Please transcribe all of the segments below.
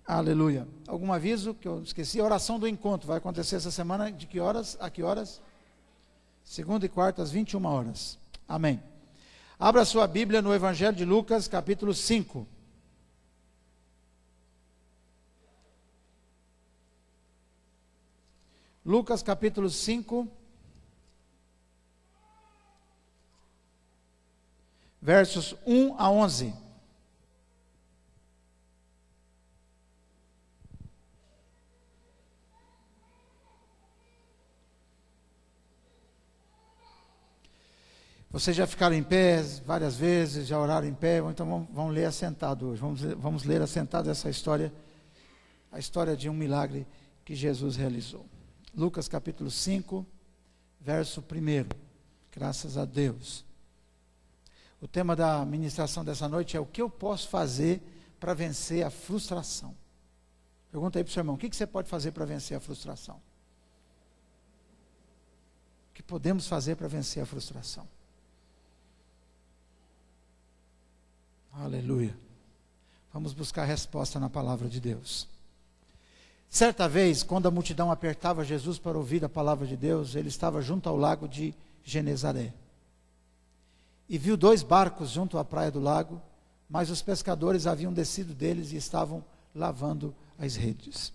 Aleluia. Algum aviso que eu esqueci? A oração do encontro vai acontecer essa semana, de que horas? A que horas? Segunda e quarta, às 21 horas. Amém. Abra sua Bíblia no Evangelho de Lucas, capítulo 5. Lucas, capítulo 5. Versos 1 a 11. Vocês já ficaram em pé várias vezes, já oraram em pé, então vamos ler assentado hoje. Vamos ler assentado essa história, a história de um milagre que Jesus realizou. Lucas capítulo 5, verso 1. Graças a Deus. O tema da ministração dessa noite é: o que eu posso fazer para vencer a frustração? Pergunta aí para o seu irmão: o que você pode fazer para vencer a frustração? O que podemos fazer para vencer a frustração? Aleluia. Vamos buscar a resposta na palavra de Deus. Certa vez, quando a multidão apertava Jesus para ouvir a palavra de Deus, ele estava junto ao lago de Genezaré. E viu 2 barcos junto à praia do lago, mas os pescadores haviam descido deles e estavam lavando as redes.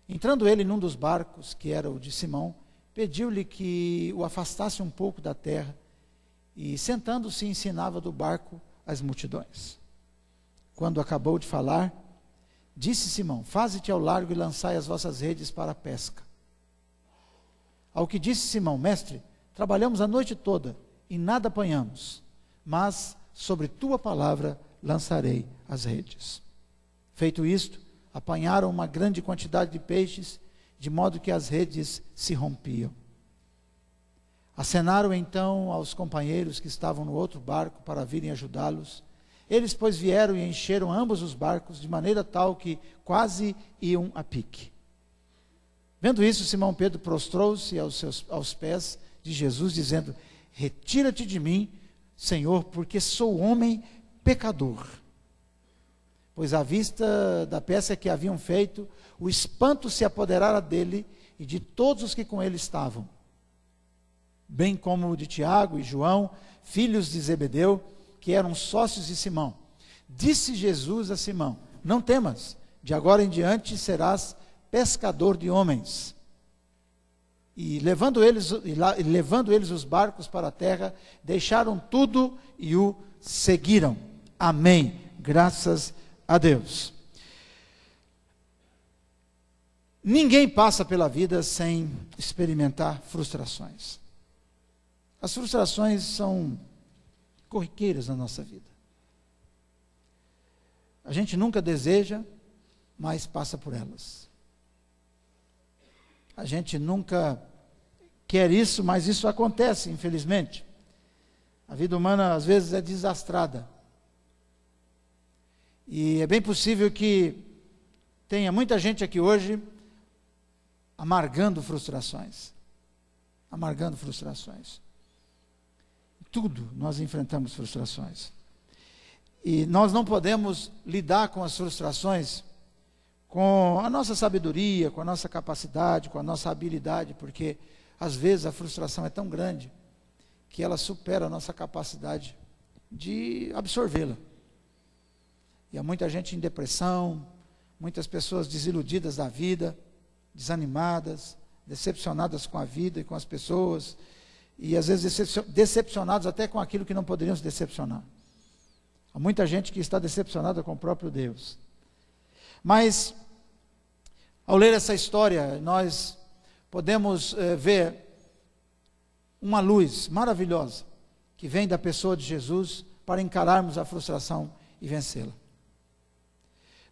Entrando ele num dos barcos, que era o de Simão, pediu-lhe que o afastasse um pouco da terra, e sentando-se ensinava do barco as multidões. Quando acabou de falar, disse Simão: faze-te ao largo e lançai as vossas redes para a pesca. Ao que disse Simão: mestre, trabalhamos a noite toda e nada apanhamos, mas sobre tua palavra lançarei as redes. Feito isto, apanharam uma grande quantidade de peixes, de modo que as redes se rompiam. Acenaram então aos companheiros que estavam no outro barco para virem ajudá-los. Eles, pois, vieram e encheram ambos os barcos, de maneira tal que quase iam a pique. Vendo isso, Simão Pedro prostrou-se aos pés de Jesus, dizendo: retira-te de mim, Senhor, porque sou homem pecador. Pois à vista da peça que haviam feito, o espanto se apoderara dele e de todos os que com ele estavam, bem como de Tiago e João, filhos de Zebedeu, que eram sócios de Simão. Disse Jesus a Simão: não temas, de agora em diante serás pescador de homens. E levando eles os barcos para a terra, deixaram tudo e o seguiram. Amém. Graças a Deus. Ninguém passa pela vida sem experimentar frustrações. As frustrações são corriqueiras na nossa vida. A gente nunca deseja, mas passa por elas. A gente nunca quer isso, mas isso acontece, infelizmente. A vida humana às vezes é desastrada. E é bem possível que tenha muita gente aqui hoje amargando frustrações. Amargando frustrações. Tudo nós enfrentamos frustrações. E nós não podemos lidar com as frustrações com a nossa sabedoria, com a nossa capacidade, com a nossa habilidade, porque às vezes a frustração é tão grande que ela supera a nossa capacidade de absorvê-la. E há muita gente em depressão, muitas pessoas desiludidas da vida, desanimadas, decepcionadas com a vida e com as pessoas, e às vezes decepcionados até com aquilo que não poderiam se decepcionar. Há muita gente que está decepcionada com o próprio Deus. Mas, ao ler essa história, nós podemos ver uma luz maravilhosa que vem da pessoa de Jesus para encararmos a frustração e vencê-la.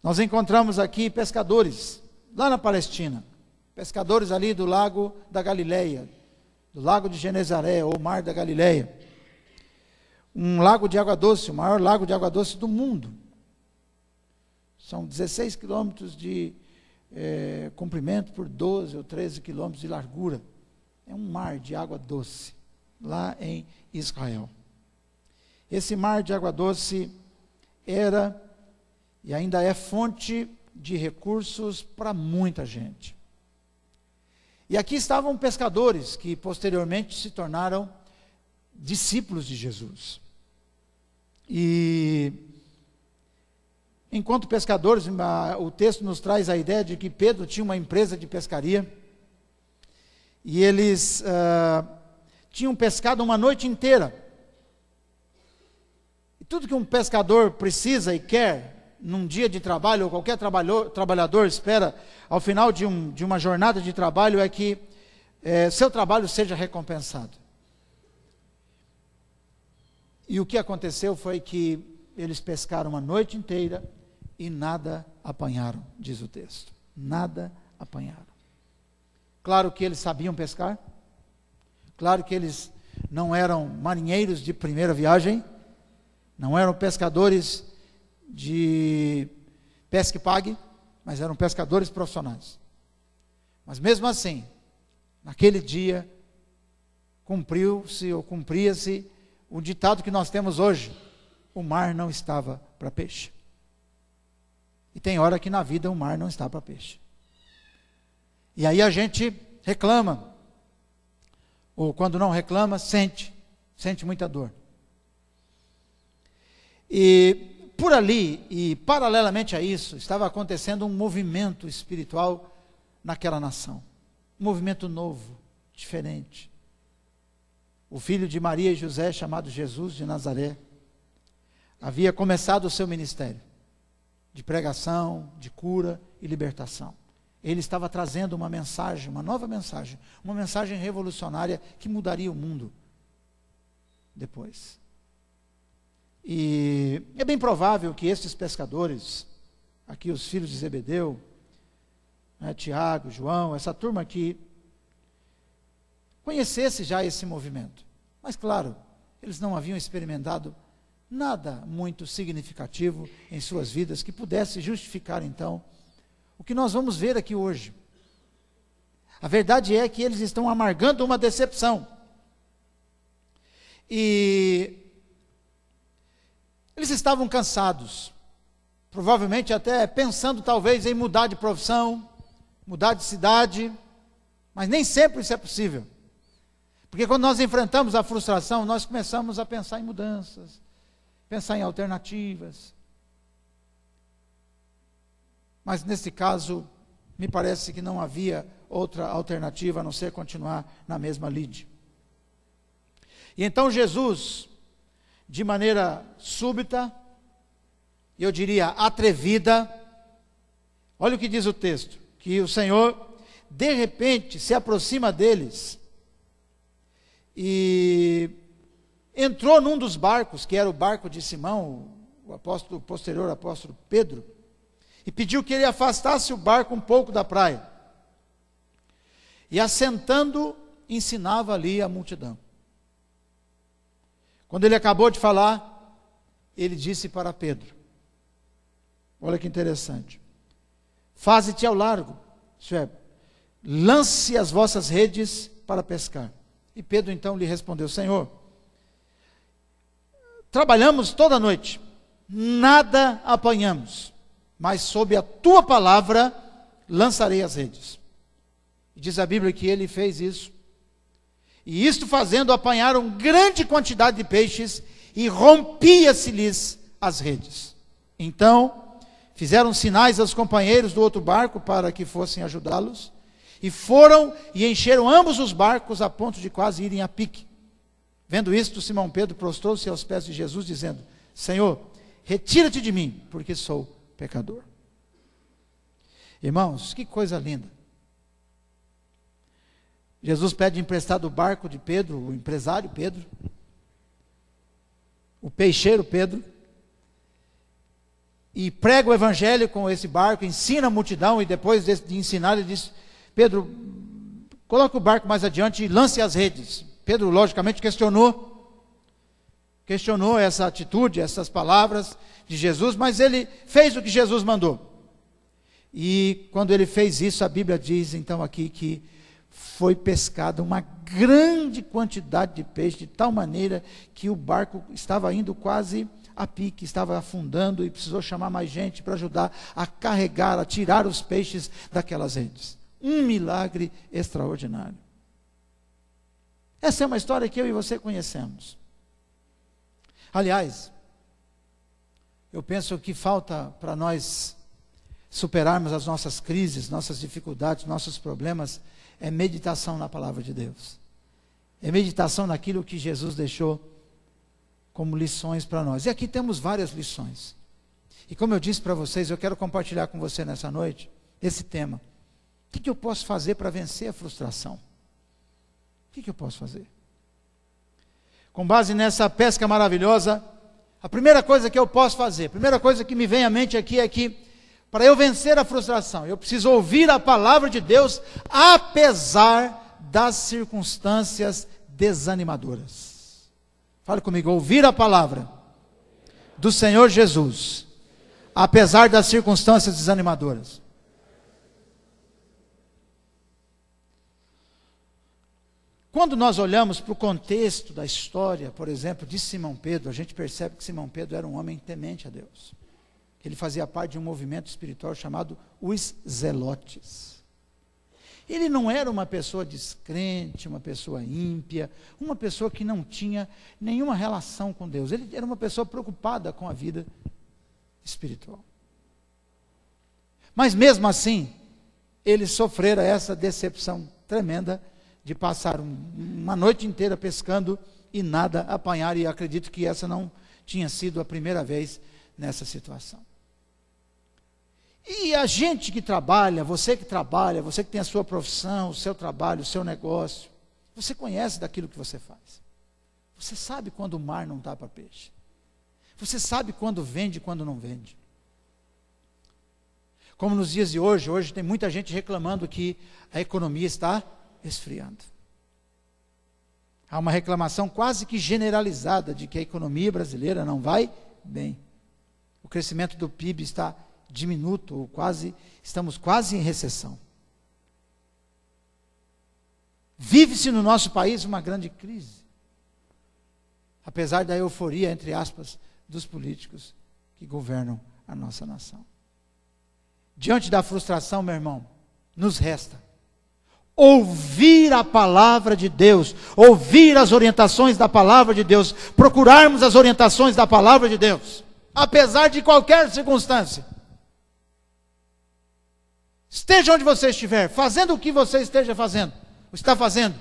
Nós encontramos aqui pescadores, lá na Palestina, pescadores ali do lago da Galileia, do lago de Genezaré, ou Mar da Galileia. Um lago de água doce, o maior lago de água doce do mundo. São 16 quilômetros de comprimento por 12 ou 13 quilômetros de largura. É um mar de água doce, lá em Israel. Esse mar de água doce era e ainda é fonte de recursos para muita gente. E aqui estavam pescadores que posteriormente se tornaram discípulos de Jesus. E enquanto pescadores, o texto nos traz a ideia de que Pedro tinha uma empresa de pescaria e eles tinham pescado uma noite inteira. E tudo que um pescador precisa e quer num dia de trabalho, ou qualquer trabalhador espera ao final de uma jornada de trabalho, é que seu trabalho seja recompensado. E o que aconteceu foi que eles pescaram uma noite inteira e nada apanharam, diz o texto. Nada apanharam. Claro que eles sabiam pescar, claro que eles não eram marinheiros de primeira viagem, não eram pescadores de pesca e pague, mas eram pescadores profissionais. Mas mesmo assim, naquele dia, cumpria-se o ditado que nós temos hoje: o mar não estava para peixe. E tem hora que na vida o mar não está para peixe. E aí a gente reclama, ou quando não reclama, sente muita dor. E por ali, e paralelamente a isso, estava acontecendo um movimento espiritual naquela nação. Um movimento novo, diferente. O filho de Maria e José, chamado Jesus de Nazaré, havia começado o seu ministério de pregação, de cura e libertação. Ele estava trazendo uma mensagem, uma nova mensagem, uma mensagem revolucionária que mudaria o mundo depois. E é bem provável que estes pescadores, aqui os filhos de Zebedeu, Tiago, João, essa turma aqui, conhecesse já esse movimento. Mas claro, eles não haviam experimentado nada muito significativo em suas vidas que pudesse justificar então o que nós vamos ver aqui hoje. A verdade é que eles estão amargando uma decepção. E eles estavam cansados, provavelmente até pensando talvez em mudar de profissão, mudar de cidade, mas nem sempre isso é possível. Porque quando nós enfrentamos a frustração, nós começamos a pensar em mudanças, pensar em alternativas. Mas nesse caso, me parece que não havia outra alternativa a não ser continuar na mesma lide. E então Jesus, de maneira súbita, eu diria atrevida, olha o que diz o texto, que o Senhor, de repente, se aproxima deles e entrou num dos barcos, que era o barco de Simão, o posterior apóstolo Pedro, e pediu que ele afastasse o barco um pouco da praia. E assentando, ensinava ali a multidão. Quando ele acabou de falar, ele disse para Pedro, olha que interessante: faze-te ao largo, isso é, lance as vossas redes para pescar. E Pedro então lhe respondeu: Senhor, trabalhamos toda a noite, nada apanhamos, mas sob a tua palavra lançarei as redes. E diz a Bíblia que ele fez isso. E isto fazendo, apanharam grande quantidade de peixes e rompia-se-lhes as redes. Então, fizeram sinais aos companheiros do outro barco para que fossem ajudá-los. E foram e encheram ambos os barcos a ponto de quase irem a pique. Vendo isto, Simão Pedro prostrou-se aos pés de Jesus, dizendo: Senhor, retira-te de mim, porque sou pecador. Irmãos, que coisa linda. Jesus pede emprestado o barco de Pedro, o empresário Pedro, o peixeiro Pedro, e prega o evangelho com esse barco, ensina a multidão, e depois de ensinar, ele diz: Pedro, coloca o barco mais adiante e lance as redes. Pedro, logicamente, questionou essa atitude, essas palavras de Jesus, mas ele fez o que Jesus mandou. E quando ele fez isso, a Bíblia diz então aqui que foi pescada uma grande quantidade de peixe, de tal maneira que o barco estava indo quase a pique, estava afundando e precisou chamar mais gente para ajudar a carregar, a tirar os peixes daquelas redes. Um milagre extraordinário. Essa é uma história que eu e você conhecemos. Aliás, eu penso que falta para nós superarmos as nossas crises, nossas dificuldades, nossos problemas, é meditação na palavra de Deus. É meditação naquilo que Jesus deixou como lições para nós. E aqui temos várias lições. E como eu disse para vocês, eu quero compartilhar com você nessa noite esse tema. O que eu posso fazer para vencer a frustração? O que eu posso fazer? Com base nessa pesca maravilhosa, a primeira coisa que eu posso fazer, a primeira coisa que me vem à mente aqui é que, para eu vencer a frustração, eu preciso ouvir a palavra de Deus, apesar das circunstâncias desanimadoras. Fale comigo, ouvir a palavra do Senhor Jesus, apesar das circunstâncias desanimadoras. Quando nós olhamos para o contexto da história, por exemplo, de Simão Pedro, a gente percebe que Simão Pedro era um homem temente a Deus. Ele fazia parte de um movimento espiritual chamado os Zelotes. Ele não era uma pessoa descrente, uma pessoa ímpia, uma pessoa que não tinha nenhuma relação com Deus. Ele era uma pessoa preocupada com a vida espiritual. Mas mesmo assim, ele sofrera essa decepção tremenda de passar uma noite inteira pescando e nada apanhar, e acredito que essa não tinha sido a primeira vez nessa situação. E a gente que trabalha, você que tem a sua profissão, o seu trabalho, o seu negócio, você conhece daquilo que você faz. Você sabe quando o mar não está para peixe. Você sabe quando vende e quando não vende. Como nos dias de hoje tem muita gente reclamando que a economia está esfriando. Há uma reclamação quase que generalizada de que a economia brasileira não vai bem. O crescimento do PIB está diminuto, ou estamos quase em recessão. Vive-se no nosso país uma grande crise, apesar da euforia, entre aspas, dos políticos que governam a nossa nação. Diante da frustração, meu irmão, nos resta ouvir a palavra de Deus, ouvir as orientações da palavra de Deus, procurarmos as orientações da palavra de Deus, apesar de qualquer circunstância. Esteja onde você estiver, fazendo o que você está fazendo.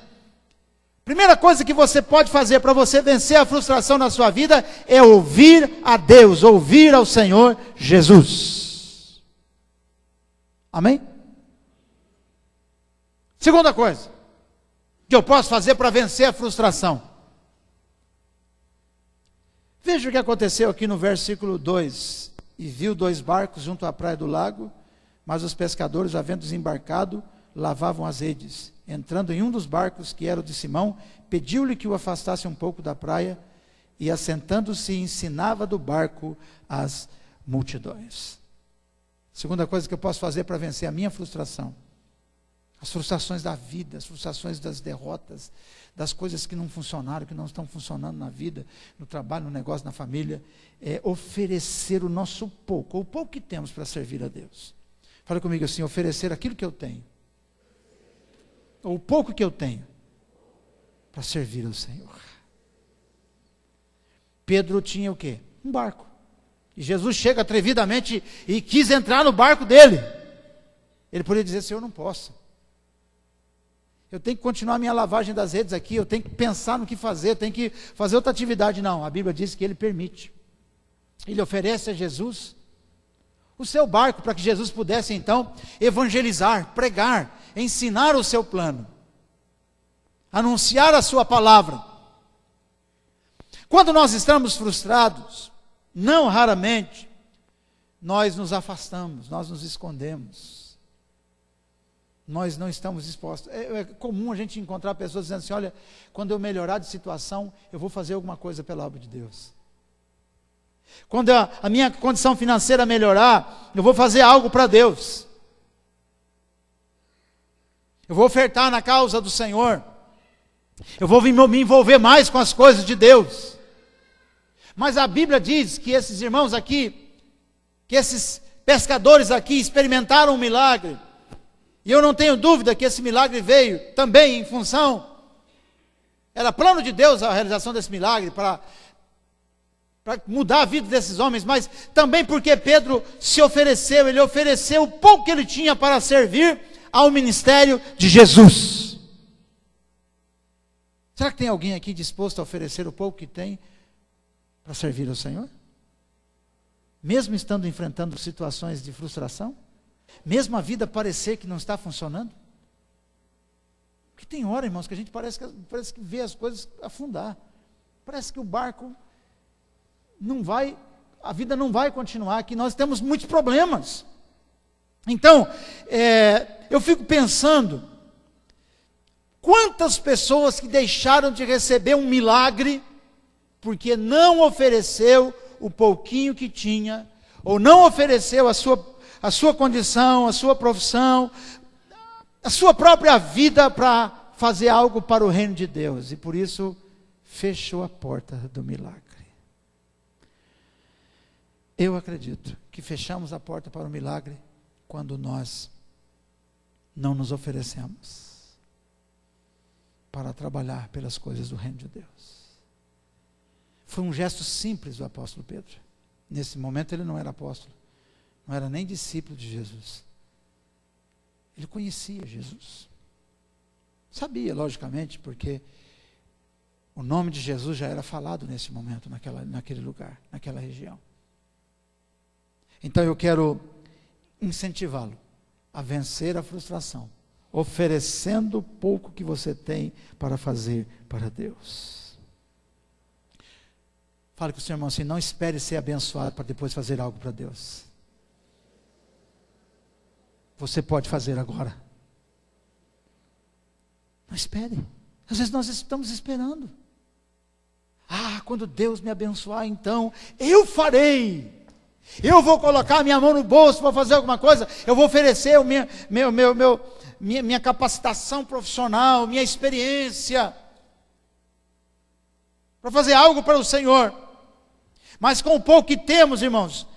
Primeira coisa que você pode fazer para você vencer a frustração na sua vida é ouvir a Deus, ouvir ao Senhor Jesus. Amém? Segunda coisa que eu posso fazer para vencer a frustração. Veja o que aconteceu aqui no versículo 2. E viu 2 barcos junto à praia do lago, mas os pescadores, havendo desembarcado, lavavam as redes. Entrando em um dos barcos, que era o de Simão, pediu-lhe que o afastasse um pouco da praia, e assentando-se, ensinava do barco as multidões. Segunda coisa que eu posso fazer para vencer a minha frustração. As frustrações da vida, as frustrações das derrotas, das coisas que não funcionaram, que não estão funcionando na vida, no trabalho, no negócio, na família, é oferecer o nosso pouco, ou o pouco que temos para servir a Deus. Fala comigo assim, oferecer aquilo que eu tenho, ou o pouco que eu tenho, para servir ao Senhor. Pedro tinha o quê? Um barco. E Jesus chega atrevidamente e quis entrar no barco dele. Ele poderia dizer, Senhor, não posso. Eu tenho que continuar minha lavagem das redes aqui, eu tenho que pensar no que fazer, eu tenho que fazer outra atividade. Não, a Bíblia diz que ele permite. Ele oferece a Jesus o seu barco para que Jesus pudesse então evangelizar, pregar, ensinar o seu plano, anunciar a sua palavra. Quando nós estamos frustrados, não raramente, nós nos afastamos, nós nos escondemos. Nós não estamos dispostos. É comum a gente encontrar pessoas dizendo assim, olha, quando eu melhorar de situação, eu vou fazer alguma coisa pela obra de Deus. Quando a minha condição financeira melhorar, eu vou fazer algo para Deus. Eu vou ofertar na causa do Senhor. Eu vou me envolver mais com as coisas de Deus. Mas a Bíblia diz que esses irmãos aqui, que esses pescadores aqui experimentaram um milagre. E eu não tenho dúvida que esse milagre veio também em função, era plano de Deus a realização desse milagre para mudar a vida desses homens, mas também porque Pedro se ofereceu, ele ofereceu o pouco que ele tinha para servir ao ministério de Jesus. Será que tem alguém aqui disposto a oferecer o pouco que tem para servir ao Senhor? Mesmo estando enfrentando situações de frustração? Mesmo a vida parecer que não está funcionando? Porque tem hora, irmãos, que a gente parece que vê as coisas afundar. Parece que o barco não vai, a vida não vai continuar, que nós temos muitos problemas. Então, eu fico pensando, quantas pessoas que deixaram de receber um milagre, porque não ofereceu o pouquinho que tinha, ou não ofereceu a sua condição, a sua profissão, a sua própria vida para fazer algo para o reino de Deus, e por isso fechou a porta do milagre. Eu acredito que fechamos a porta para o milagre quando nós não nos oferecemos para trabalhar pelas coisas do reino de Deus. Foi um gesto simples do apóstolo Pedro. Nesse momento ele não era apóstolo, não era nem discípulo de Jesus. Ele conhecia Jesus. Sabia, logicamente, porque o nome de Jesus já era falado nesse momento, naquele lugar, naquela região. Então eu quero incentivá-lo a vencer a frustração, oferecendo o pouco que você tem para fazer para Deus. Fale com o seu irmão assim: não espere ser abençoado para depois fazer algo para Deus. Você pode fazer agora. Não espere. Às vezes nós estamos esperando. Quando Deus me abençoar, então eu farei. Eu vou colocar minha mão no bolso, vou fazer alguma coisa. Eu vou oferecer minha capacitação profissional, minha experiência, para fazer algo para o Senhor. Mas com o pouco que temos, irmãos,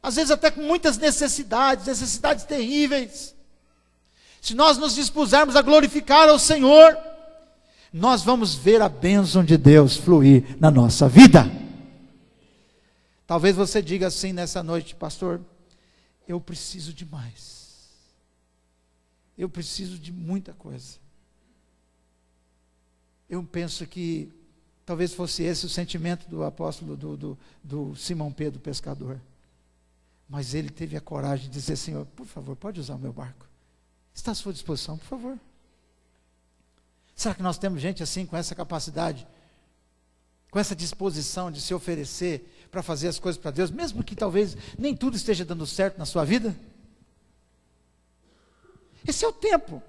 às vezes até com muitas necessidades terríveis, se nós nos dispusermos a glorificar ao Senhor, nós vamos ver a bênção de Deus fluir na nossa vida. Talvez você diga assim nessa noite: pastor, eu preciso de mais. Eu preciso de muita coisa. Eu penso que talvez fosse esse o sentimento do apóstolo, do Simão Pedro, pescador. Mas ele teve a coragem de dizer: Senhor, por favor, pode usar o meu barco. Está à sua disposição, por favor. Será que nós temos gente assim, com essa capacidade, com essa disposição de se oferecer para fazer as coisas para Deus, mesmo que talvez nem tudo esteja dando certo na sua vida? Esse é o tempo.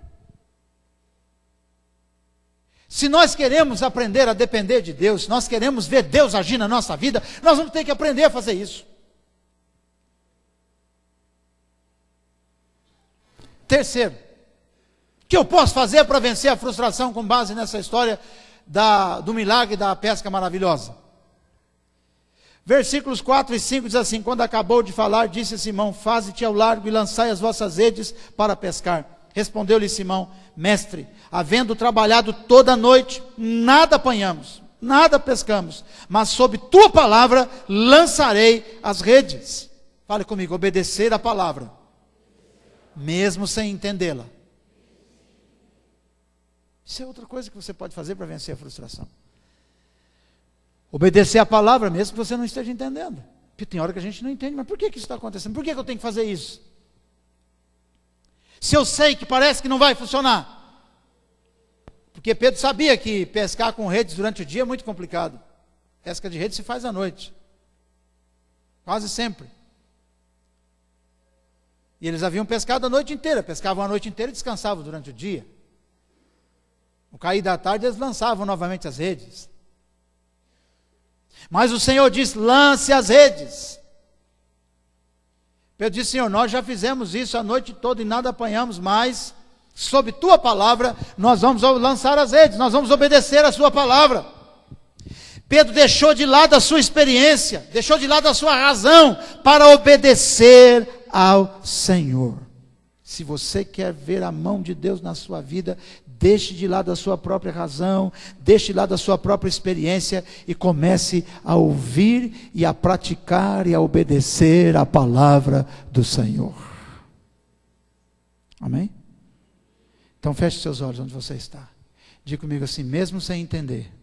Se nós queremos aprender a depender de Deus, se nós queremos ver Deus agir na nossa vida, nós vamos ter que aprender a fazer isso. Terceiro, o que eu posso fazer para vencer a frustração com base nessa história do milagre da pesca maravilhosa? Versículos 4 e 5 diz assim: quando acabou de falar, disse Simão: faze-te ao largo e lançai as vossas redes para pescar. Respondeu-lhe Simão: mestre, havendo trabalhado toda a noite, nada apanhamos, nada pescamos, mas sob tua palavra lançarei as redes. Fale comigo: obedecer a palavra, mesmo sem entendê-la. Isso é outra coisa que você pode fazer para vencer a frustração. Obedecer a palavra, mesmo que você não esteja entendendo. Porque tem hora que a gente não entende, mas por que isso está acontecendo? Por que eu tenho que fazer isso? Se eu sei que parece que não vai funcionar. Porque Pedro sabia que pescar com redes durante o dia é muito complicado. Pesca de rede se faz à noite. Quase sempre. E eles haviam pescado a noite inteira. Pescavam a noite inteira e descansavam durante o dia. No cair da tarde eles lançavam novamente as redes. Mas o Senhor disse: lance as redes. Pedro disse: Senhor, nós já fizemos isso a noite toda e nada apanhamos, mas sob tua palavra nós vamos lançar as redes, nós vamos obedecer a sua palavra. Pedro deixou de lado a sua experiência, deixou de lado a sua razão para obedecer ao Senhor. Se você quer ver a mão de Deus na sua vida, deixe de lado a sua própria razão, deixe de lado a sua própria experiência e comece a ouvir e a praticar e a obedecer a palavra do Senhor. Amém? Então feche seus olhos onde você está. Diga comigo assim, mesmo sem entender,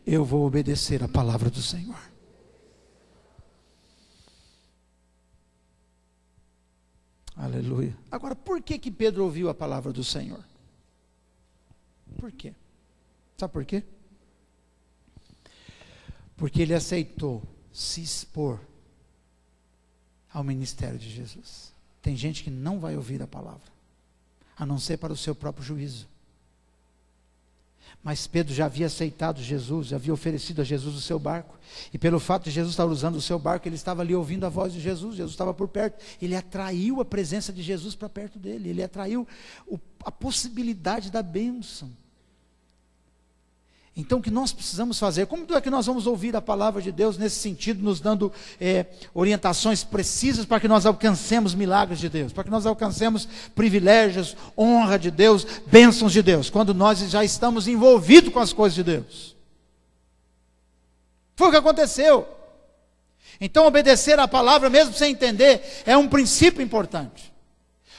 eu vou obedecer a palavra do Senhor. Aleluia. Agora, por que Pedro ouviu a palavra do Senhor? Por quê? Sabe por quê? Porque ele aceitou se expor ao ministério de Jesus. Tem gente que não vai ouvir a palavra, a não ser para o seu próprio juízo. Mas Pedro já havia aceitado Jesus, já havia oferecido a Jesus o seu barco. E pelo fato de Jesus estar usando o seu barco, ele estava ali ouvindo a voz de Jesus, Jesus estava por perto. Ele atraiu a presença de Jesus para perto dele, ele atraiu a possibilidade da bênção. Então o que nós precisamos fazer? Como é que nós vamos ouvir a palavra de Deus nesse sentido, nos dando orientações precisas para que nós alcancemos milagres de Deus, para que nós alcancemos privilégios, honra de Deus, bênçãos de Deus, quando nós já estamos envolvidos com as coisas de Deus? Foi o que aconteceu. Então obedecer a palavra, mesmo sem entender, é um princípio importante.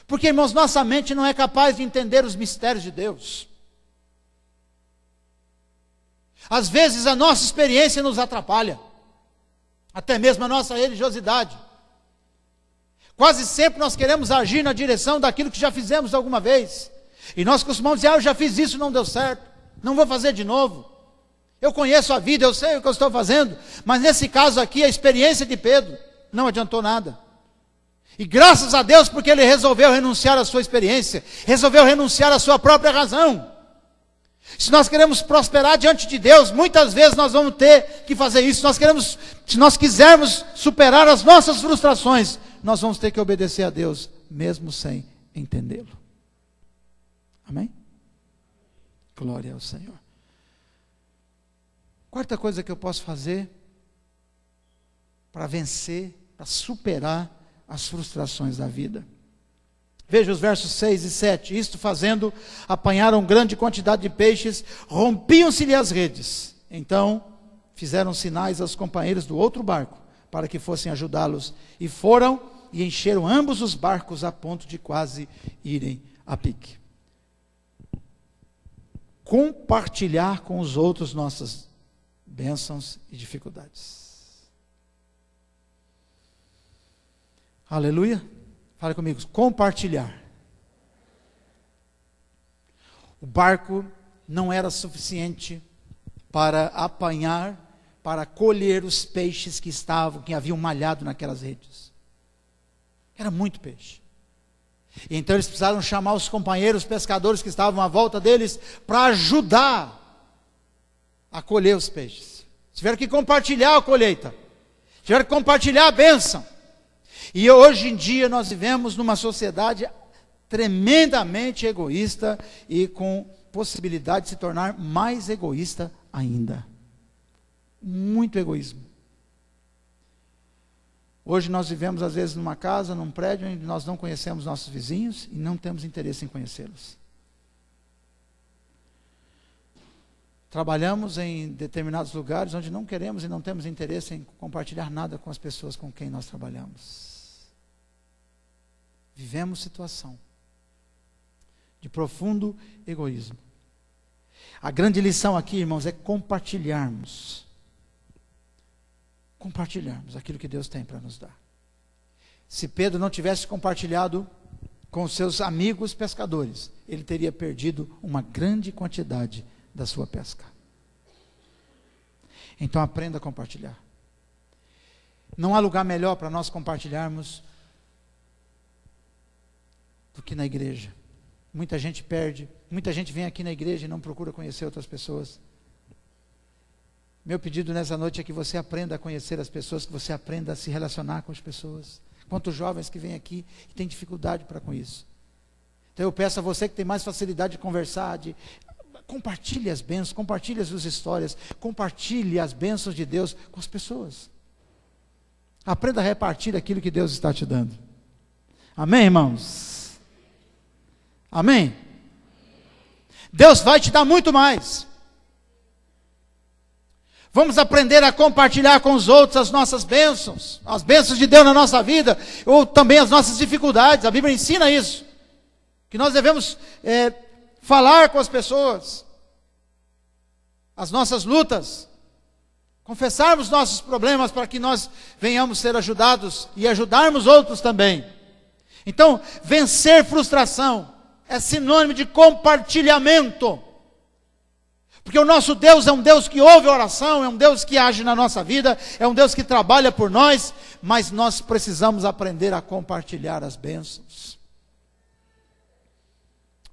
Porque, irmãos, nossa mente não é capaz de entender os mistérios de Deus. Às vezes a nossa experiência nos atrapalha, até mesmo a nossa religiosidade. Quase sempre nós queremos agir na direção daquilo que já fizemos alguma vez. E nós costumamos dizer, eu já fiz isso, não deu certo, não vou fazer de novo. Eu conheço a vida, eu sei o que eu estou fazendo. Mas nesse caso aqui, a experiência de Pedro não adiantou nada. E graças a Deus, porque ele resolveu renunciar à sua experiência, resolveu renunciar à sua própria razão. Se nós queremos prosperar diante de Deus, muitas vezes nós vamos ter que fazer isso. Se nós quisermos superar as nossas frustrações, nós vamos ter que obedecer a Deus, mesmo sem entendê-lo. Amém? Glória ao Senhor. Quarta coisa que eu posso fazer para vencer, para superar as frustrações da vida. Veja os versos 6 e 7. Isto fazendo, apanharam grande quantidade de peixes, rompiam-se-lhe as redes. Então, fizeram sinais aos companheiros do outro barco, para que fossem ajudá-los. E foram e encheram ambos os barcos, a ponto de quase irem a pique. Compartilhar com os outros nossas bênçãos e dificuldades. Aleluia. Fala comigo, compartilhar. O barco não era suficiente para apanhar, para colher os peixes que haviam malhado naquelas redes. Era muito peixe. E então eles precisaram chamar os companheiros pescadores que estavam à volta deles para ajudar a colher os peixes. Tiveram que compartilhar a colheita. Tiveram que compartilhar a bênção. E hoje em dia nós vivemos numa sociedade tremendamente egoísta e com possibilidade de se tornar mais egoísta ainda. Muito egoísmo. Hoje nós vivemos às vezes numa casa, num prédio, onde nós não conhecemos nossos vizinhos e não temos interesse em conhecê-los. Trabalhamos em determinados lugares onde não queremos e não temos interesse em compartilhar nada com as pessoas com quem nós trabalhamos. Vivemos situação de profundo egoísmo. A grande lição aqui, irmãos, é compartilharmos. Compartilharmos aquilo que Deus tem para nos dar. Se Pedro não tivesse compartilhado com seus amigos pescadores, ele teria perdido uma grande quantidade da sua pesca. Então aprenda a compartilhar. Não há lugar melhor para nós compartilharmos do que na igreja. Muita gente perde, muita gente vem aqui na igreja e não procura conhecer outras pessoas. Meu pedido nessa noite é que você aprenda a conhecer as pessoas, que você aprenda a se relacionar com as pessoas. Quantos jovens que vêm aqui e têm dificuldade para com isso. Então eu peço a você que tem mais facilidade de conversar, Compartilhe as bênçãos, compartilhe as suas histórias, compartilhe as bênçãos de Deus com as pessoas. Aprenda a repartir aquilo que Deus está te dando. Amém, irmãos? Amém? Deus vai te dar muito mais. Vamos aprender a compartilhar com os outros as nossas bênçãos, as bênçãos de Deus na nossa vida, ou também as nossas dificuldades. A Bíblia ensina isso, que nós devemos falar com as pessoas, as nossas lutas, confessarmos nossos problemas para que nós venhamos ser ajudados e ajudarmos outros também. Então, vencer frustração é sinônimo de compartilhamento. Porque o nosso Deus é um Deus que ouve a oração, é um Deus que age na nossa vida, é um Deus que trabalha por nós, mas nós precisamos aprender a compartilhar as bênçãos.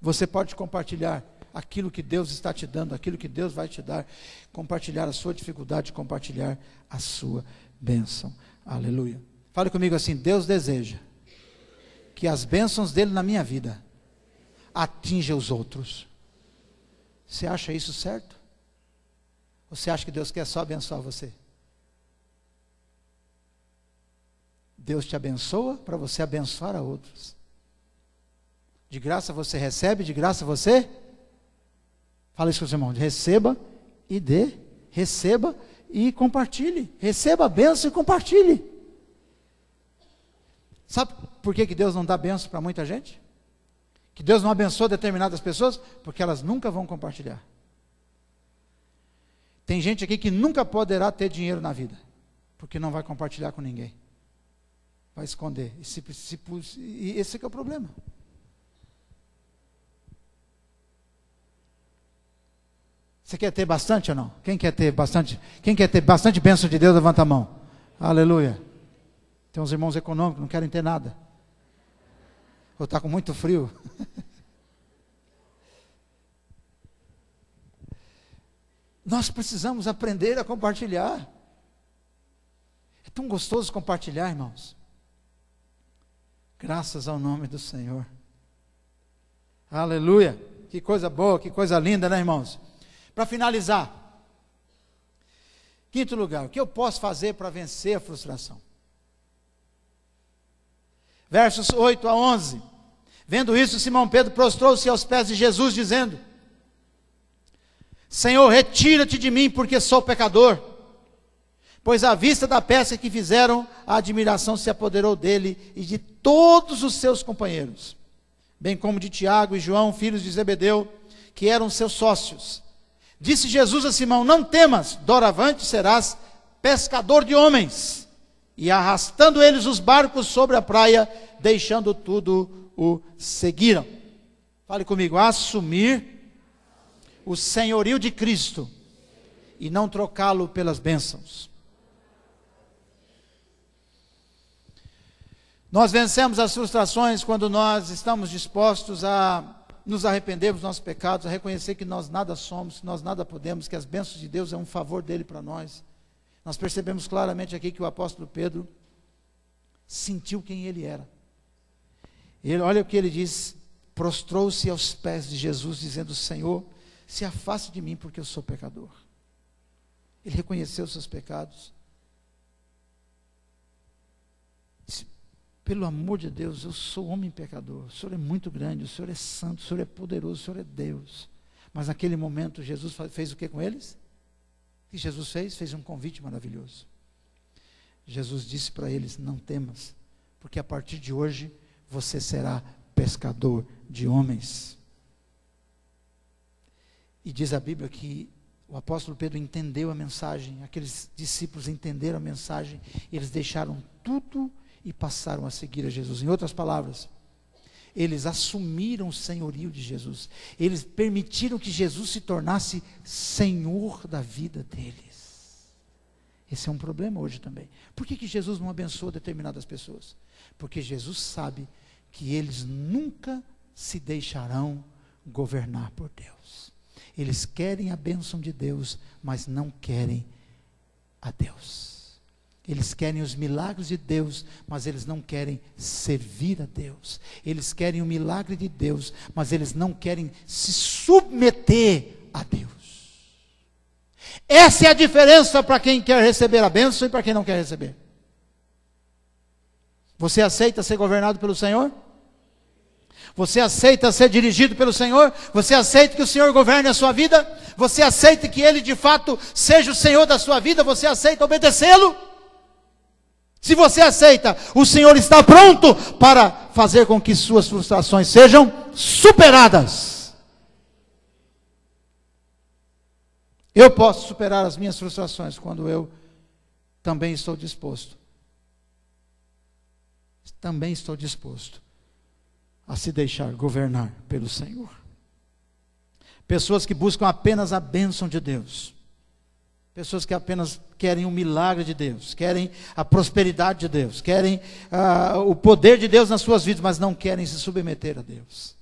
Você pode compartilhar aquilo que Deus está te dando, aquilo que Deus vai te dar, compartilhar a sua dificuldade, compartilhar a sua bênção. Aleluia. Fale comigo assim: Deus deseja que as bênçãos dele na minha vida atinjam os outros. Você acha isso certo? Ou você acha que Deus quer só abençoar você? Deus te abençoa para você abençoar a outros. De graça você recebe, de graça você... Fala isso com os irmãos: receba e dê, receba e compartilhe. Receba a bênção e compartilhe. Sabe por que Deus não dá bênção para muita gente? Que Deus não abençoa determinadas pessoas? Porque elas nunca vão compartilhar. Tem gente aqui que nunca poderá ter dinheiro na vida, porque não vai compartilhar com ninguém. Vai esconder. E esse que é o problema. Você quer ter bastante ou não? Quem quer ter bastante? Quem quer ter bastante bênção de Deus, levanta a mão. Aleluia. Tem uns irmãos econômicos que não querem ter nada. Ou está com muito frio. Nós precisamos aprender a compartilhar. É tão gostoso compartilhar, irmãos. Graças ao nome do Senhor. Aleluia. Que coisa boa, que coisa linda, né, irmãos? Para finalizar, quinto lugar, o que eu posso fazer para vencer a frustração? Versos 8 a 11. Vendo isso, Simão Pedro prostrou-se aos pés de Jesus, dizendo: Senhor, retira-te de mim, porque sou pecador. Pois à vista da peça que fizeram, a admiração se apoderou dele e de todos os seus companheiros, bem como de Tiago e João, filhos de Zebedeu, que eram seus sócios. Disse Jesus a Simão: não temas, doravante serás pescador de homens. E arrastando eles os barcos sobre a praia, deixando tudo, o seguiram. Fale comigo: assumir o senhorio de Cristo e não trocá-lo pelas bênçãos. Nós vencemos as frustrações quando nós estamos dispostos a nos arrependermos dos nossos pecados, a reconhecer que nós nada somos, que nós nada podemos, que as bênçãos de Deus é um favor dele para nós. Nós percebemos claramente aqui que o apóstolo Pedro sentiu quem ele era. Olha o que ele diz: prostrou-se aos pés de Jesus, dizendo: Senhor, se afaste de mim, porque eu sou pecador. Ele reconheceu os seus pecados. Disse: pelo amor de Deus, eu sou homem pecador, o Senhor é muito grande, o Senhor é santo, o Senhor é poderoso, o Senhor é Deus. Mas naquele momento Jesus fez o que com eles? O que Jesus fez? Fez um convite maravilhoso. Jesus disse para eles: não temas, porque a partir de hoje você será pescador de homens. E diz a Bíblia que o apóstolo Pedro entendeu a mensagem, aqueles discípulos entenderam a mensagem, eles deixaram tudo e passaram a seguir a Jesus. Em outras palavras, eles assumiram o senhorio de Jesus. Eles permitiram que Jesus se tornasse Senhor da vida deles. Esse é um problema hoje também. Por que Jesus não abençoa determinadas pessoas? Porque Jesus sabe que eles nunca se deixarão governar por Deus. Eles querem a bênção de Deus, mas não querem a Deus. Eles querem os milagres de Deus, mas eles não querem servir a Deus. Eles querem o milagre de Deus, mas eles não querem se submeter a Deus. Essa é a diferença para quem quer receber a bênção e para quem não quer receber. Você aceita ser governado pelo Senhor? Você aceita ser dirigido pelo Senhor? Você aceita que o Senhor governe a sua vida? Você aceita que Ele de fato seja o Senhor da sua vida? Você aceita obedecê-lo? Se você aceita, o Senhor está pronto para fazer com que suas frustrações sejam superadas. Eu posso superar as minhas frustrações quando eu também estou disposto. Também estou disposto a se deixar governar pelo Senhor. Pessoas que buscam apenas a bênção de Deus. Pessoas que apenas querem o milagre de Deus, querem a prosperidade de Deus, querem o poder de Deus nas suas vidas, mas não querem se submeter a Deus.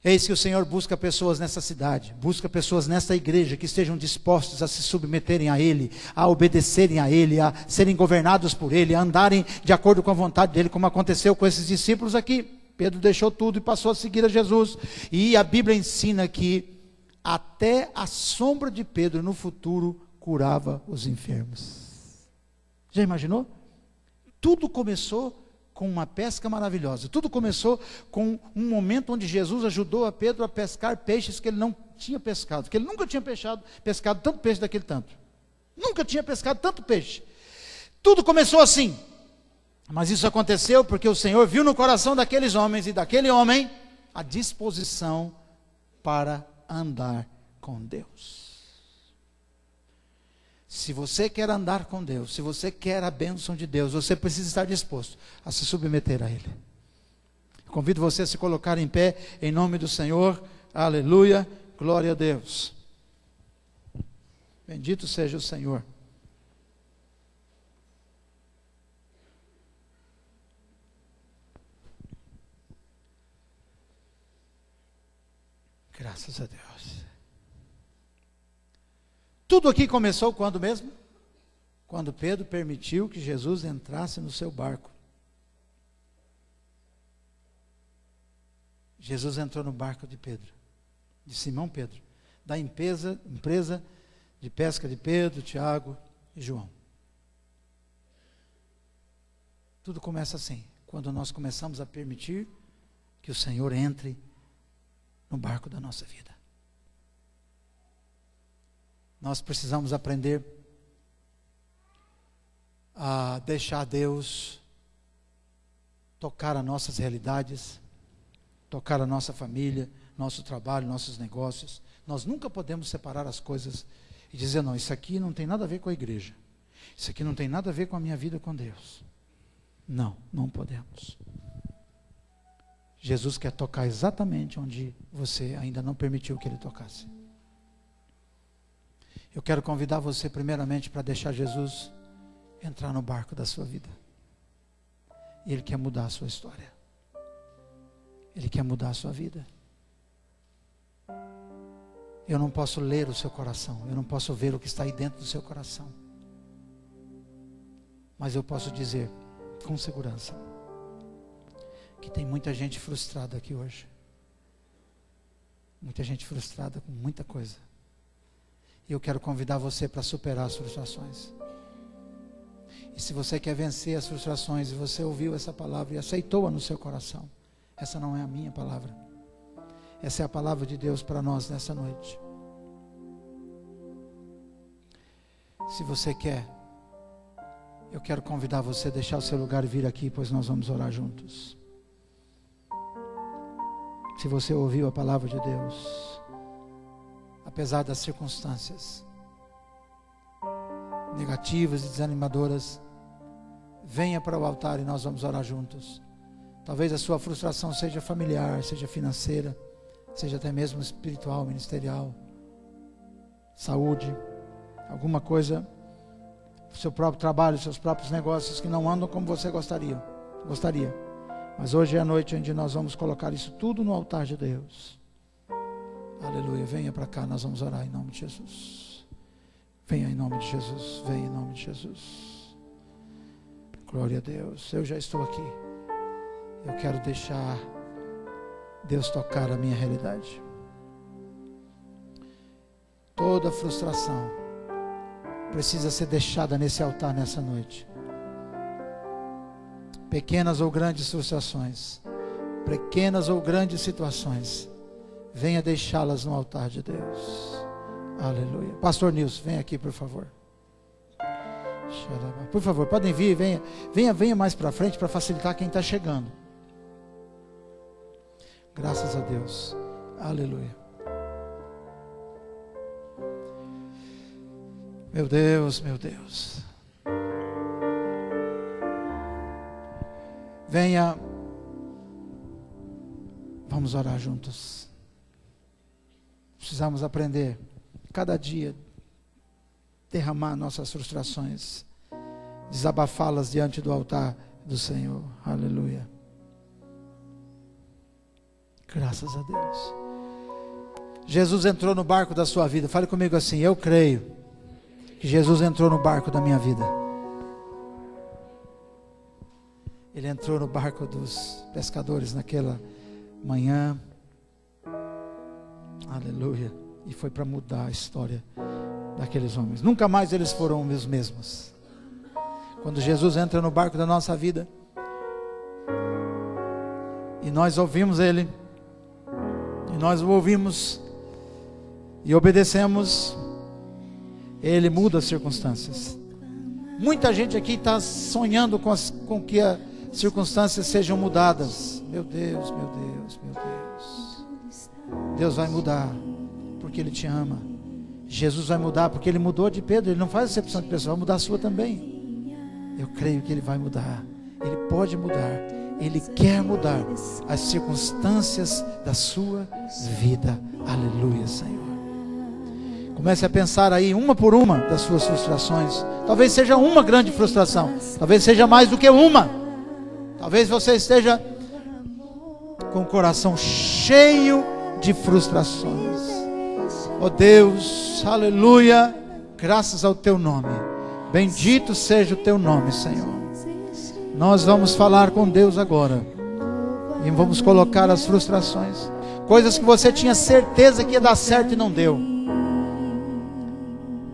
Eis que o Senhor busca pessoas nessa cidade, busca pessoas nesta igreja que estejam dispostos a se submeterem a Ele, a obedecerem a Ele, a serem governados por Ele, a andarem de acordo com a vontade dEle, como aconteceu com esses discípulos aqui. Pedro deixou tudo e passou a seguir a Jesus. E a Bíblia ensina que até a sombra de Pedro no futuro curava os enfermos. Já imaginou? Tudo começou com uma pesca maravilhosa. Tudo começou com um momento onde Jesus ajudou a Pedro a pescar peixes que ele não tinha pescado, que ele nunca tinha pescado tanto peixe daquele tanto. Nunca tinha pescado tanto peixe. Tudo começou assim. Mas isso aconteceu porque o Senhor viu no coração daqueles homens e daquele homem a disposição para andar com Deus. Se você quer andar com Deus, se você quer a bênção de Deus, você precisa estar disposto a se submeter a Ele. Eu convido você a se colocar em pé, em nome do Senhor. Aleluia, glória a Deus. Bendito seja o Senhor. Graças a Deus. Tudo aqui começou quando mesmo? Quando Pedro permitiu que Jesus entrasse no seu barco. Jesus entrou no barco de Pedro, de Simão Pedro, da empresa de pesca de Pedro, Tiago e João. Tudo começa assim, quando nós começamos a permitir que o Senhor entre no barco da nossa vida. Nós precisamos aprender a deixar Deus tocar as nossas realidades, tocar a nossa família, nosso trabalho, nossos negócios. Nós nunca podemos separar as coisas e dizer, não, isso aqui não tem nada a ver com a igreja. Isso aqui não tem nada a ver com a minha vida com Deus. Não, não podemos. Jesus quer tocar exatamente onde você ainda não permitiu que Ele tocasse. Eu quero convidar você primeiramente para deixar Jesus entrar no barco da sua vida. E Ele quer mudar a sua história. Ele quer mudar a sua vida. Eu não posso ler o seu coração, eu não posso ver o que está aí dentro do seu coração. Mas eu posso dizer com segurança que tem muita gente frustrada aqui hoje. Muita gente frustrada com muita coisa. E eu quero convidar você para superar as frustrações. E se você quer vencer as frustrações, e você ouviu essa palavra e aceitou-a no seu coração, essa não é a minha palavra. Essa é a palavra de Deus para nós nessa noite. Se você quer, eu quero convidar você a deixar o seu lugar e vir aqui, pois nós vamos orar juntos. Se você ouviu a palavra de Deus, apesar das circunstâncias negativas e desanimadoras, venha para o altar e nós vamos orar juntos. Talvez a sua frustração seja familiar, seja financeira, seja até mesmo espiritual, ministerial, saúde, alguma coisa, seu próprio trabalho, seus próprios negócios que não andam como você gostaria. Mas hoje é a noite onde nós vamos colocar isso tudo no altar de Deus. Aleluia, venha para cá, nós vamos orar em nome de Jesus. Venha em nome de Jesus, venha em nome de Jesus. Glória a Deus, eu já estou aqui. Eu quero deixar Deus tocar a minha realidade. Toda frustração precisa ser deixada nesse altar nessa noite. Pequenas ou grandes frustrações, pequenas ou grandes situações, venha deixá-las no altar de Deus. Aleluia. Pastor Nilson, vem aqui, por favor. Por favor, podem vir, venha mais para frente para facilitar quem está chegando. Graças a Deus. Aleluia. Meu Deus, meu Deus. Venha. Vamos orar juntos. Precisamos aprender cada dia, derramar nossas frustrações, desabafá-las diante do altar do Senhor. Aleluia. Graças a Deus. Jesus entrou no barco da sua vida. Fale comigo assim: eu creio que Jesus entrou no barco da minha vida. Ele entrou no barco dos pescadores naquela manhã. Aleluia. E foi para mudar a história daqueles homens. Nunca mais eles foram os mesmos. Quando Jesus entra no barco da nossa vida e nós ouvimos Ele, e nós o ouvimos e obedecemos, Ele muda as circunstâncias. Muita gente aqui está sonhando com que as circunstâncias sejam mudadas. Meu Deus, meu Deus, meu Deus. Deus vai mudar porque Ele te ama. Jesus vai mudar porque Ele mudou de Pedro. Ele não faz acepção de pessoa, vai mudar a sua também. Eu creio que Ele vai mudar. Ele pode mudar. Ele quer mudar as circunstâncias da sua vida. Aleluia, Senhor. Comece a pensar aí, uma por uma, das suas frustrações. Talvez seja uma grande frustração. Talvez seja mais do que uma. Talvez você esteja com o coração cheio de frustrações. Oh Deus, aleluia. Graças ao Teu nome. Bendito seja o Teu nome, Senhor. Nós vamos falar com Deus agora. E vamos colocar as frustrações. Coisas que você tinha certeza que ia dar certo e não deu.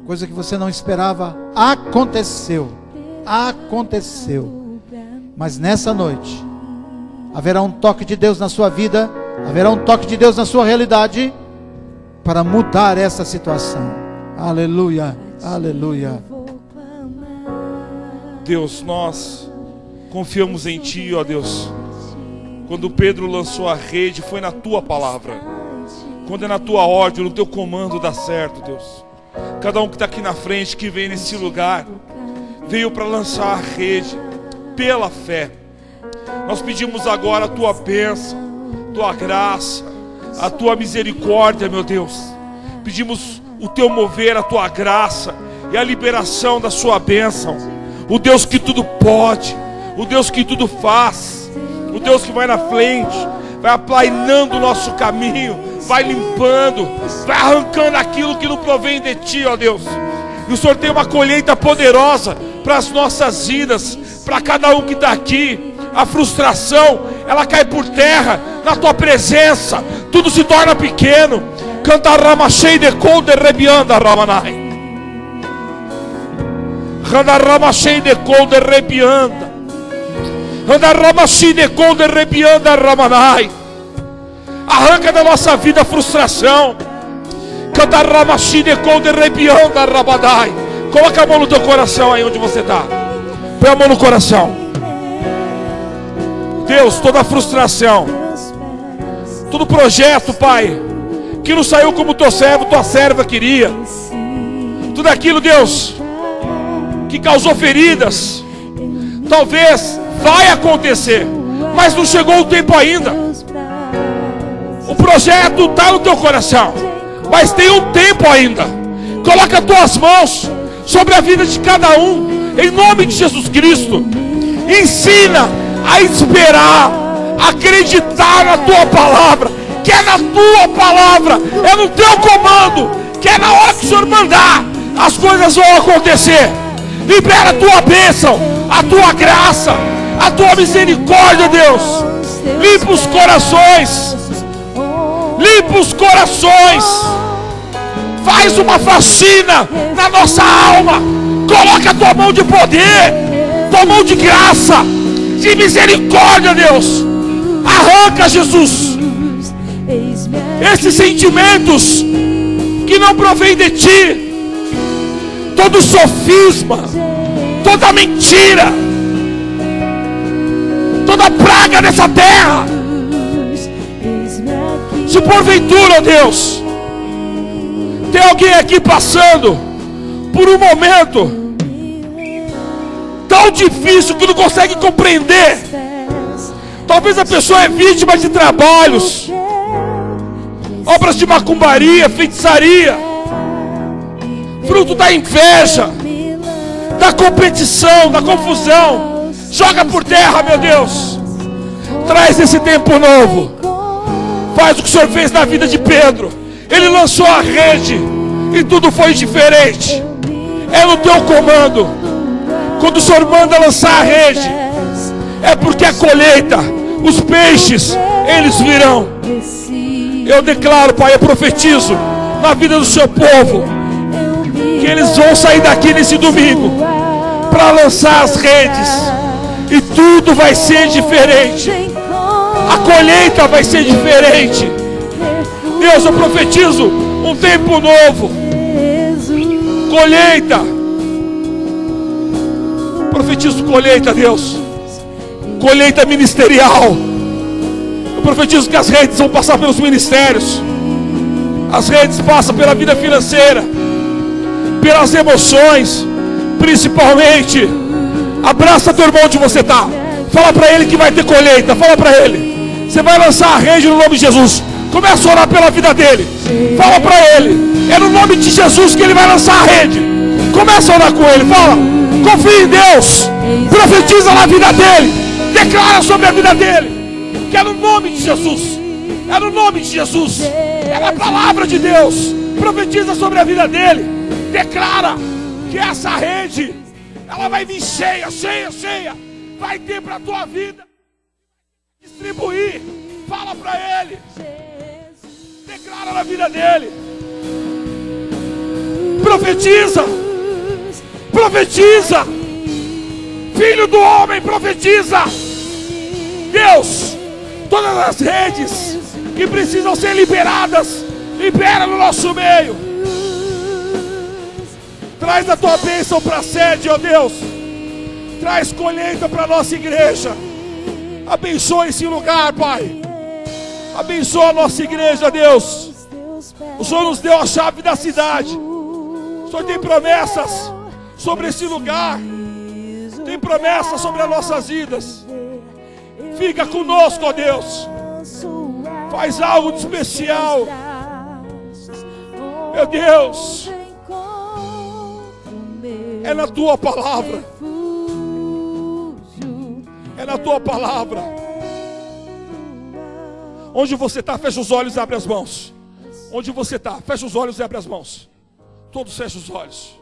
Coisa que você não esperava, aconteceu. Aconteceu. Mas nessa noite haverá um toque de Deus na sua vida, haverá um toque de Deus na sua realidade, para mudar essa situação. Aleluia, aleluia. Deus, nós confiamos em Ti, ó Deus. Quando Pedro lançou a rede, foi na Tua palavra. Quando é na Tua ordem, no Teu comando, dá certo, Deus. Cada um que está aqui na frente, que vem nesse lugar, veio para lançar a rede pela fé. Nós pedimos agora a Tua bênção, Tua graça, a Tua misericórdia, meu Deus. Pedimos o Teu mover, a Tua graça e a liberação da Sua bênção. O Deus que tudo pode, o Deus que tudo faz, o Deus que vai na frente, vai aplainando o nosso caminho, vai limpando, vai arrancando aquilo que não provém de Ti, ó Deus. E o Senhor tem uma colheita poderosa para as nossas vidas, para cada um que está aqui. A frustração, ela cai por terra na Tua presença, tudo se torna pequeno. Canta ramachei de colde rebianda ramanai. Randa ramachei de colde rebianda. Randa ramachei de colde rebianda ramanai. Arranca da nossa vida a frustração. Canta ramachei de colde rebianda ramanai. Coloca a mão no teu coração aí onde você está. Põe a mão no coração. Deus, toda frustração, todo projeto, Pai, que não saiu como teu servo, tua serva queria, tudo aquilo, Deus, que causou feridas, talvez vai acontecer, mas não chegou o tempo ainda. O projeto está no teu coração, mas tem um tempo ainda. Coloca as tuas mãos sobre a vida de cada um, em nome de Jesus Cristo. Ensina a esperar, a acreditar na Tua palavra, que é na Tua palavra, é no Teu comando, que é na hora que o Senhor mandar, as coisas vão acontecer. Libera a Tua bênção, a Tua graça, a Tua misericórdia, Deus. Limpa os corações, limpa os corações. Faz uma faxina na nossa alma. Coloca a tua mão de poder, tua mão de graça, de misericórdia, Deus. Arranca, Jesus, esses sentimentos que não provém de ti, todo sofisma, toda mentira, toda praga dessa terra. Se porventura, Deus, tem alguém aqui passando por um momento tão difícil que não consegue compreender, talvez a pessoa é vítima de trabalhos, obras de macumbaria, feitiçaria, fruto da inveja, da competição, da confusão. Joga por terra, meu Deus. Traz esse tempo novo. Faz o que o Senhor fez na vida de Pedro. Ele lançou a rede e tudo foi diferente. É no teu comando. Quando o Senhor manda lançar a rede, é porque a colheita, os peixes, eles virão. Eu declaro, Pai, eu profetizo na vida do seu povo, que eles vão sair daqui nesse domingo para lançar as redes, e tudo vai ser diferente. A colheita vai ser diferente. Deus, eu profetizo um tempo novo. Colheita. Profetizo colheita, Deus. Colheita ministerial. Eu profetizo que as redes vão passar pelos ministérios. As redes passam pela vida financeira, pelas emoções, principalmente. Abraça teu irmão onde você está. Fala para ele que vai ter colheita. Fala para ele. Você vai lançar a rede no nome de Jesus. Começa a orar pela vida dele. Fala para ele. É no nome de Jesus que ele vai lançar a rede. Começa a orar com ele. Fala. Confia em Deus. Profetiza na vida dele. Declara sobre a vida dele. Que é no nome de Jesus. É no nome de Jesus. É na palavra de Deus. Profetiza sobre a vida dele. Declara que essa rede, ela vai vir cheia, cheia, cheia. Vai ter para a tua vida. Distribuir. Fala para ele. Declara na vida dele. Profetiza. Profetiza. Filho do homem, profetiza. Deus, todas as redes que precisam ser liberadas, libera no nosso meio. Traz a tua bênção para a sede, ó Deus. Traz colheita para a nossa igreja. Abençoa esse lugar, Pai. Abençoa a nossa igreja, Deus. O Senhor nos deu a chave da cidade. O Senhor tem promessas sobre esse lugar. Tem promessas sobre as nossas vidas. Fica conosco, ó Deus. Faz algo de especial. Meu Deus. É na tua palavra. É na tua palavra. Onde você está, fecha os olhos e abre as mãos. Onde você está, fecha os olhos e abre as mãos. Todos fecham os olhos.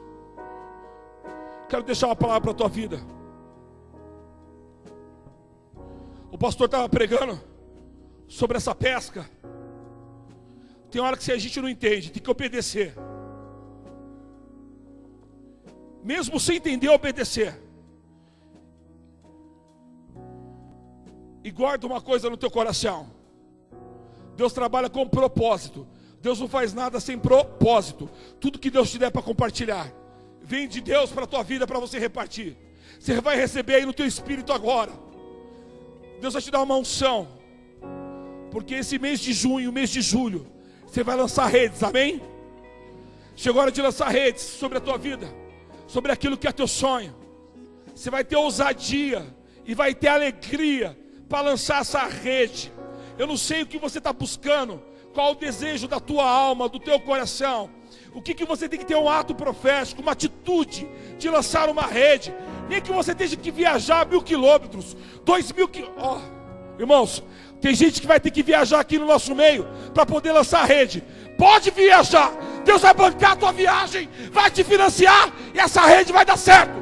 Quero deixar uma palavra para a tua vida. O pastor estava pregando sobre essa pesca. Tem hora que a gente não entende, tem que obedecer. Mesmo sem entender, obedecer. E guarda uma coisa no teu coração. Deus trabalha com propósito. Deus não faz nada sem propósito. Tudo que Deus te der para compartilhar, vem de Deus para a tua vida, para você repartir. Você vai receber aí no teu espírito agora. Deus vai te dar uma unção. Porque esse mês de junho, mês de julho, você vai lançar redes, amém? Chegou a hora de lançar redes sobre a tua vida, sobre aquilo que é teu sonho. Você vai ter ousadia e vai ter alegria para lançar essa rede. Eu não sei o que você está buscando, qual o desejo da tua alma, do teu coração. O que você tem que ter um ato profético, uma atitude de lançar uma rede. Nem que você tenha que viajar 1000 quilômetros, 2000 quilômetros. Irmãos, tem gente que vai ter que viajar aqui no nosso meio para poder lançar a rede. Pode viajar, Deus vai bancar a tua viagem, vai te financiar e essa rede vai dar certo.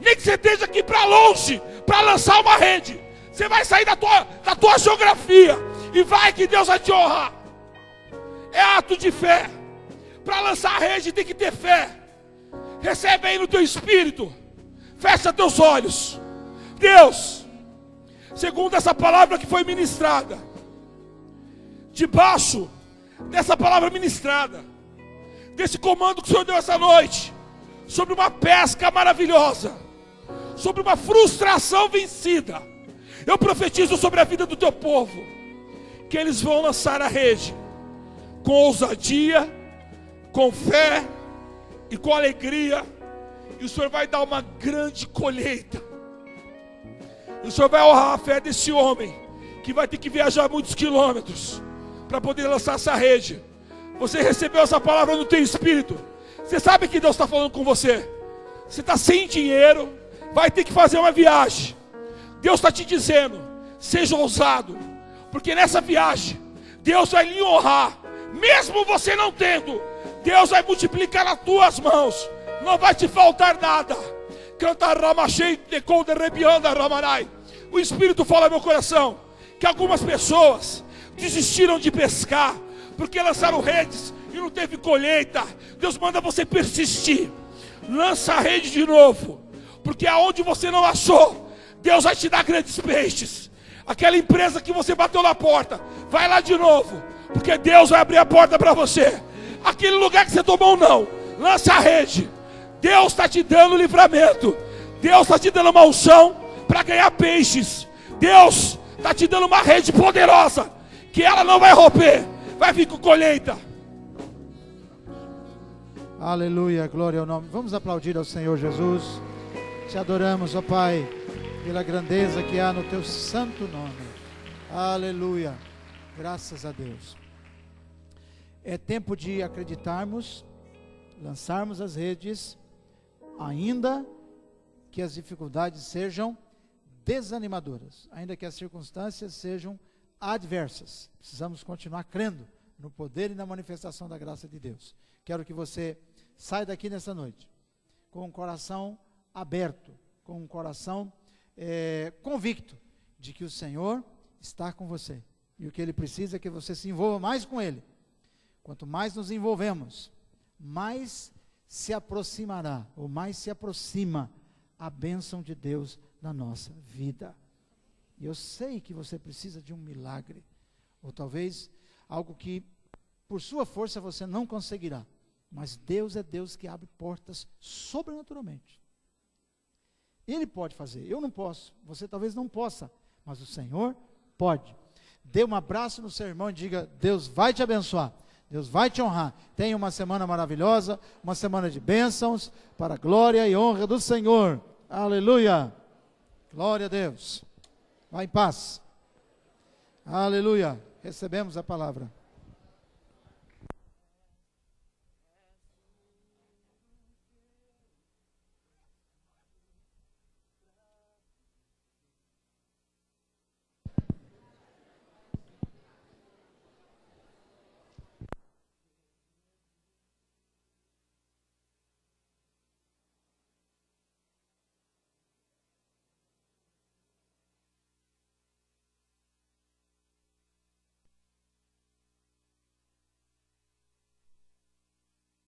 Nem que você esteja aqui para longe para lançar uma rede. Você vai sair da tua geografia e vai que Deus vai te honrar. É ato de fé. Para lançar a rede tem que ter fé. Recebe aí no teu espírito. Fecha teus olhos. Deus, segundo essa palavra que foi ministrada, debaixo dessa palavra ministrada, desse comando que o Senhor deu essa noite, sobre uma pesca maravilhosa, sobre uma frustração vencida, eu profetizo sobre a vida do teu povo, que eles vão lançar a rede com ousadia, com fé e com alegria, e o Senhor vai dar uma grande colheita. E o Senhor vai honrar a fé desse homem, que vai ter que viajar muitos quilômetros para poder lançar essa rede. Você recebeu essa palavra no teu espírito. Você sabe que Deus está falando com você. Você está sem dinheiro, vai ter que fazer uma viagem. Deus está te dizendo, seja ousado, porque nessa viagem Deus vai lhe honrar, mesmo você não tendo. Deus vai multiplicar nas tuas mãos, não vai te faltar nada. Canta ramachei de colde rebianda ramanai. O Espírito fala no meu coração que algumas pessoas desistiram de pescar porque lançaram redes e não teve colheita. Deus manda você persistir. Lança a rede de novo, porque aonde você não achou, Deus vai te dar grandes peixes. Aquela empresa que você bateu na porta, vai lá de novo, porque Deus vai abrir a porta para você. Aquele lugar que você tomou não, lança a rede. Deus está te dando livramento. Deus está te dando uma unção para ganhar peixes. Deus está te dando uma rede poderosa, que ela não vai romper, vai vir com colheita. Aleluia, glória ao nome. Vamos aplaudir ao Senhor Jesus. Te adoramos, ó Pai, pela grandeza que há no teu santo nome. Aleluia, graças a Deus. É tempo de acreditarmos, lançarmos as redes, ainda que as dificuldades sejam desanimadoras, ainda que as circunstâncias sejam adversas. Precisamos continuar crendo no poder e na manifestação da graça de Deus. Quero que você saia daqui nessa noite com um coração aberto, com um coração convicto de que o Senhor está com você, e o que Ele precisa é que você se envolva mais com Ele. Quanto mais nos envolvemos, mais se aproximará, ou mais se aproxima a bênção de Deus na nossa vida. E eu sei que você precisa de um milagre, ou talvez algo que por sua força você não conseguirá, mas Deus é Deus que abre portas sobrenaturalmente. Ele pode fazer, eu não posso, você talvez não possa, mas o Senhor pode. Dê um abraço no seu irmão e diga: Deus vai te abençoar, Deus vai te honrar. Tenha uma semana maravilhosa, uma semana de bênçãos, para a glória e honra do Senhor. Aleluia, glória a Deus. Vá em paz. Aleluia, recebemos a palavra.